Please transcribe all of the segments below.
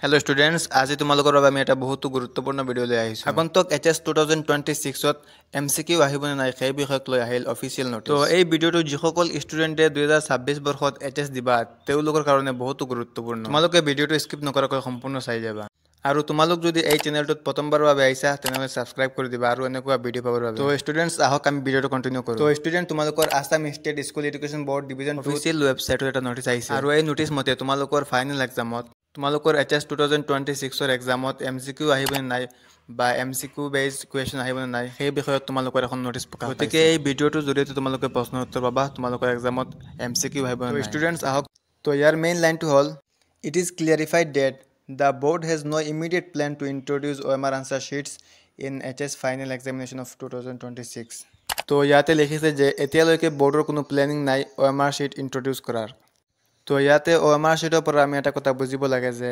Hello students, आज তোমালোকৰ বাবে আমি এটা বহুত গুৰুত্বপূৰ্ণ ভিডিঅ' লৈ আহিছোঁ। আগন্তুক HS 2026ত MCQ আহিব নে নাই সেই বিষয়ক লৈ আহিল অফিচিয়েল নোটিছ। তো এই ভিডিঅ'টো যিসকল ষ্টুডেণ্টে 2026 বৰ্ষত HS দিবা তেওঁলোকৰ কাৰণে বহুত গুৰুত্বপূৰ্ণ। তোমালোকে ভিডিঅ'টো স্কিপ নকৰাকৈ সম্পূৰ্ণ চাই যাবা। আৰু তোমালোক যদি এই চেনেলটোত প্ৰথমবাৰৰ বাবে আহিছা তেনেহ'লে সাবস্ক্ৰাইব কৰি দিবা আৰু এনেকুৱা ভিডিঅ' পাবৰ বাবে। তো স্টুডেন্টস আহক আমি ভিডিঅ'টো কন্টিনিউ কৰোঁ। তো স্টুডেন্ট তোমালোকৰ Assam state school education board division official ৱেবছাইটত এটা নোটিছ আহিছে আৰু এই নোটিছ মতে তোমালোকৰ ফাইনেল এক্সামত তোমালোকৰ HS 2026ৰ এক্সামত MCQ আহিব নে নাই বা MCQ বেছড কুৱেশ্যন আহিব নে নাই সেই বিষয়ত তোমালোকৰ এখন নোটিছ প্ৰকাশ পাইছে। গতিকে এই ভিডিঅ'টোৰ জৰিয়তে তোমালোকে প্ৰশ্ন উত্তৰ পাবা তোমালোকৰ এক্সামত MCQ আহিব নে নাই। স্টুডেন্টস আহক। তো ইয়াৰ মেইন লাইনটো হ'ল it is clarified that the board has no immediate plan to introduce OMR answer sheets in HS final examination of 2026. তো ইয়াতে লিখিছে যে এতিয়ালৈকে বোৰ্ডৰ কোনো প্লেনিং নাই OMR sheet ইন্ট্ৰোডিউস কৰাৰ। তো ইয়াতে OMR sheetৰ পৰা আমি এটা কথা বুজিব লাগে যে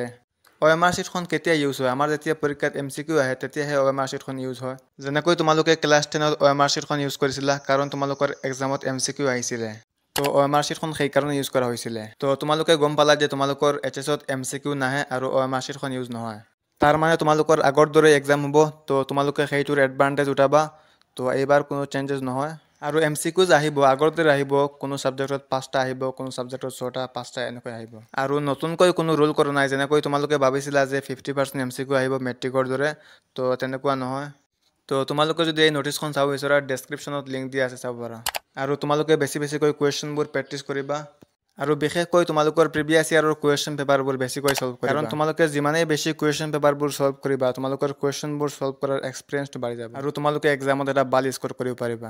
OMR sheetখন কেতিয়া ইউজ হয়। আমাৰ যেতিয়া পৰীক্ষাত MCQ আহে তেতিয়াহে OMR sheetখন ইউজ হয়। যেনেকৈ তোমালোকে ক্লাছ 10ত OMR sheetখন ইউজ কৰিছিলা কাৰণ তোমালোকৰ এক্সামত MCQ আহিছিলে। তো OMR sheetখন সেই কাৰণে ইউজ কৰা হৈছিলে। তো তোমালোকে গম পালা যে তোমালোকৰ HSত MCQ নাহে আৰু OMR sheetখন ইউজ নহয়। তাৰ মানে তোমালোকৰ আগৰ দৰে এক্সাম হ'ব। তো তোমালোকে সেইটোৰ এডভান্টেজ উঠাবা। তো এইবাৰ কোনো চেঞ্জেছ নহয় আৰু MCQs আহিব আগৰ দৰে আহিব। কোনো সাবজেক্টত 5টা আহিব, কোনো সাবজেক্টত 6টা 5টা এনেকৈ আহিব। আৰু নতুনকৈ কোনো ৰুল কৰা নাই যেনেকৈ তোমালোকে ভাবিছিলা যে 50% MCQ আহিব মেট্ৰিকৰ দৰে। তো তেনেকুৱা নহয়। তো তোমালোকে যদি এই নোটিছখন চাব বিচৰা ডেছক্ৰিপশ্যনত লিংক দিয়া আছে চাব পাৰা। আৰু তোমালোকে বেছিকৈ কুৱেশ্যনবোৰ প্ৰেক্টিছ কৰিবা আৰু বিশেষকৈ তোমালোকৰ প্ৰিভিয়াছ ইয়াৰৰ কুৱেশ্যন পেপাৰবোৰ বেছিকৈ সলভ কৰিবা। কাৰণ তোমালোকে যিমানেই বেছি কুৱেশ্যন পেপাৰবোৰ সলভ কৰিবা তোমালোকৰ কুৱেশ্যনবোৰ সলভ কৰাৰ এক্সপিৰিয়েন্সটো বাঢ়ি যাব আৰু তোমালোকে এক্সামত এটা ভাল স্ক'ৰ কৰিব পাৰিবা।